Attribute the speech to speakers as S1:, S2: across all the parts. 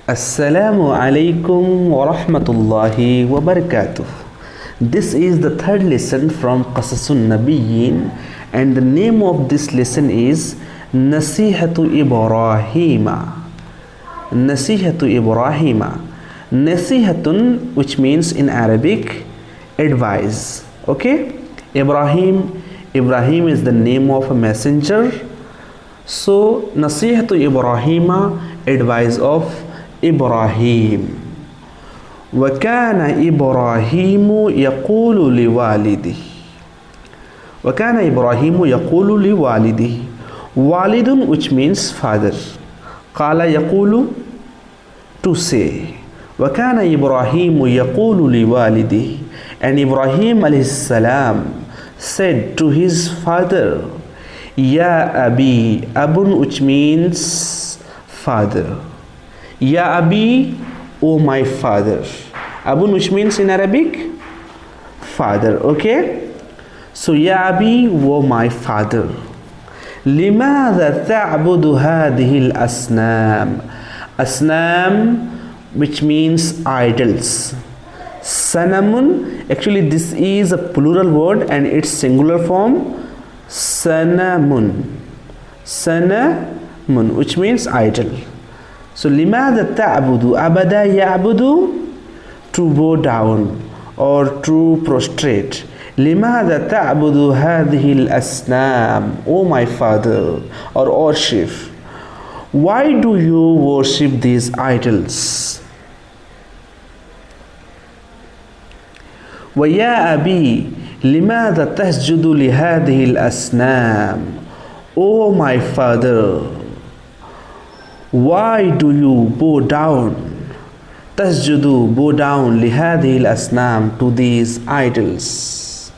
S1: Assalamu Alaikum wa rahmatullahi wa barakatuh. This is the third lesson from Qasas-un-Nabiyyin, and the name of this lesson is Nasihatu Ibrahima. Nasihatu Ibrahima. Nasihatun, which means in Arabic advice. Okay, Ibrahim is the name of a messenger. So Nasihatu Ibrahima, advice of Ibrahim. وكان إبراهيم يقول لوالده. وكان إبراهيم يقول لوالده. Walidun, which means father. قال يقول, to say. وكان إبراهيم يقول لوالده. And Ibrahim عليه السلام said to his father, Ya Abi. Abun, which means father. Ya Abi, O my father. Abun, which means in Arabic father. Okay, so Ya Abi, O my father. لماذا تعبد هذه الأصنام. Asnam, which means idols. Sanamun, actually this is a plural word and its singular form Sanamun. Sanamun, which means idol. So لماذا تعبد. Abada يعبد, to bow down or to prostrate. لماذا تعبد هذه الأصنام. O my father, or worship. Why do you worship these idols? ويا أبي لماذا تسجد لهذه الأصنام. O my father, why do you bow down. تسجد, bow down, لهذه الأصنام, to these idols.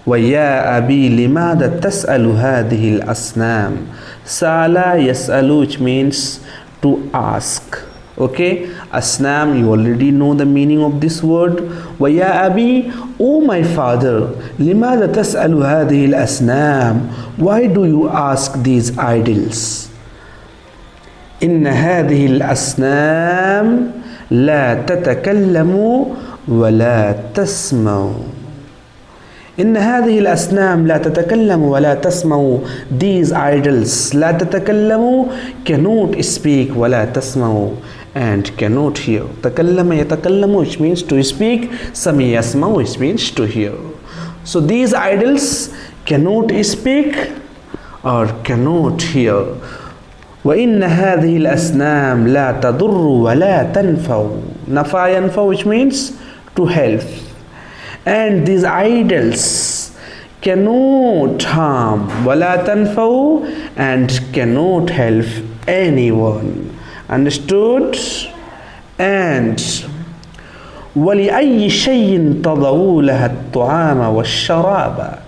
S1: ويا أبي لماذا تسأل هذه الأصنام. سأل يسأل, which means to ask. Okay, Asnam, you already know the meaning of this word. وَيَا أَبِي, O my father, لِمَاذَا تَسْأَلُ هَذِهِ الْأَصْنَامِ. Why do you ask these idols. إِنَّ هَذِهِ الْأَصْنَامِ لَا تَتَكَلَّمُ وَلَا تَسْمَعُ. إن هذه الأصنام لا تتكلم ولا تسمع. These idols لا تتكلم, cannot speak, ولا تسمع, and cannot hear. تكلم يتكلم, which means to speak. سمع يسمع, which means to hear. So these idols cannot speak or cannot hear. وإن هذه الأصنام لا تضر ولا تنفع. نفع ينفع, which means to help. And these idols cannot harm, ولا تنفع, and cannot help anyone. Understood? And ولأي شيء تضعوا لها الطعام والشراب.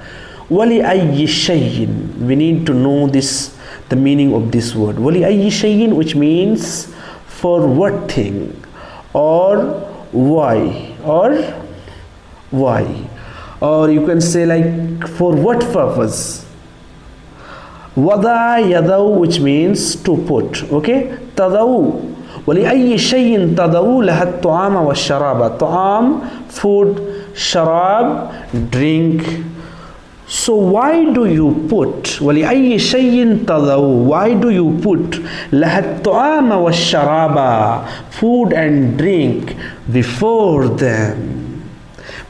S1: ولأي شيء, we need to know this, the meaning of this word. ولأي شيء, which means for what thing, or why, or you can say like for what purpose. Wada yadau, which means to put. Okay, tadau. ولأي شيء تضعوا لها الطعام والشراب. طعام, food, sharab, drink. So why do you put ولأي شيء تضعوا, why do you put لها الطعام والشراب, food and drink, before them?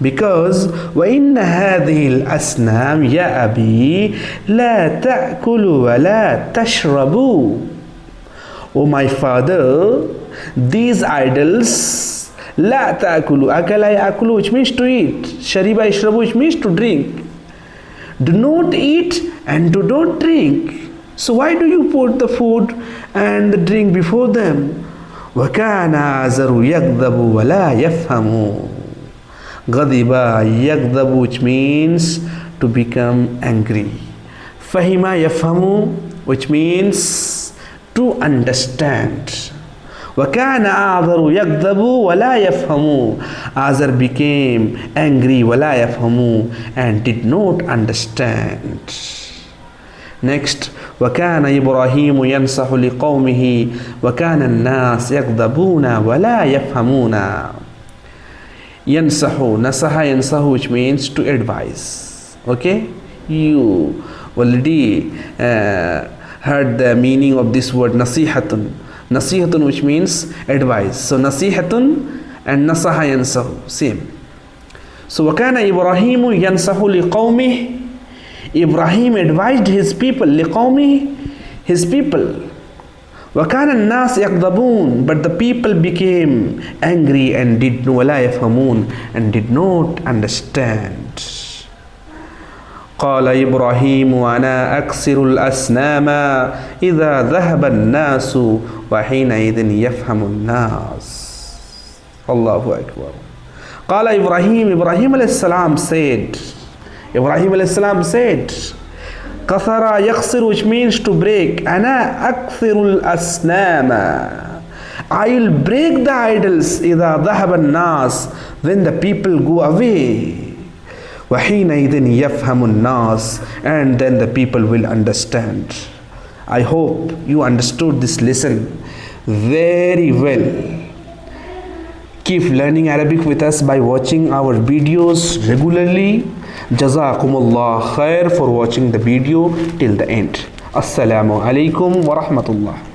S1: Because وإن هذه الأصنام يا أبي لا تأكل ولا تشرب. O my father, these idols لا تأكل, أكل يأكل, which means to eat. شرب يشرب, which means to drink. Do not eat and do not drink. So why do you put the food and the drink before them? وكان آزر يغضب ولا يفهم. غضب يغضب, which means to become angry. فهم يفهم, which means to understand. وكان آذر يغضب ولا يفهم. Azar became angry, ولا يفهم, and did not understand. Next, وَكَانَ إِبْرَاهِيمُ يَنْصَحُ لِقَوْمِهِ وَكَانَ النَّاسِ يَغْضَبُونَ وَلَا يَفْهَمُونَ. Yansahu, nasaha yansahu, which means to advise. Okay, you already heard the meaning of this word nasihatun. Nasihatun, which means advice. So nasihatun and nasaha yansahu, same. So وَكَانَ إِبْرَاهِيمُ يَنْصَحُ لِقَوْمِهِ. Ibrahim advised his people, liqawmi, his people. وَكَانَ النَّاسِ يَغْضَبُونَ. But the people became angry and وَلَا يَفْهَمُونَ, and did not understand. قال إبراهيم وأنا أكسر الأصنام إذا ذهب الناس وحينئذ يفهم الناس. Allahu Akbar. قال إبراهيم, Ibrahim alayhi salam said, Ibrahim alayhi salam said, Kathara yaksir, which means to break. Ana akthirul asnama. I will break the idols. Idha dhahaba nas, when the people go away. Wahina idhin yafhamun nas, and then the people will understand. I hope you understood this lesson very well. Keep learning Arabic with us by watching our videos regularly. Jazakumullahu Khair for watching the video till the end. Assalamu Alaikum wa rahmatullah.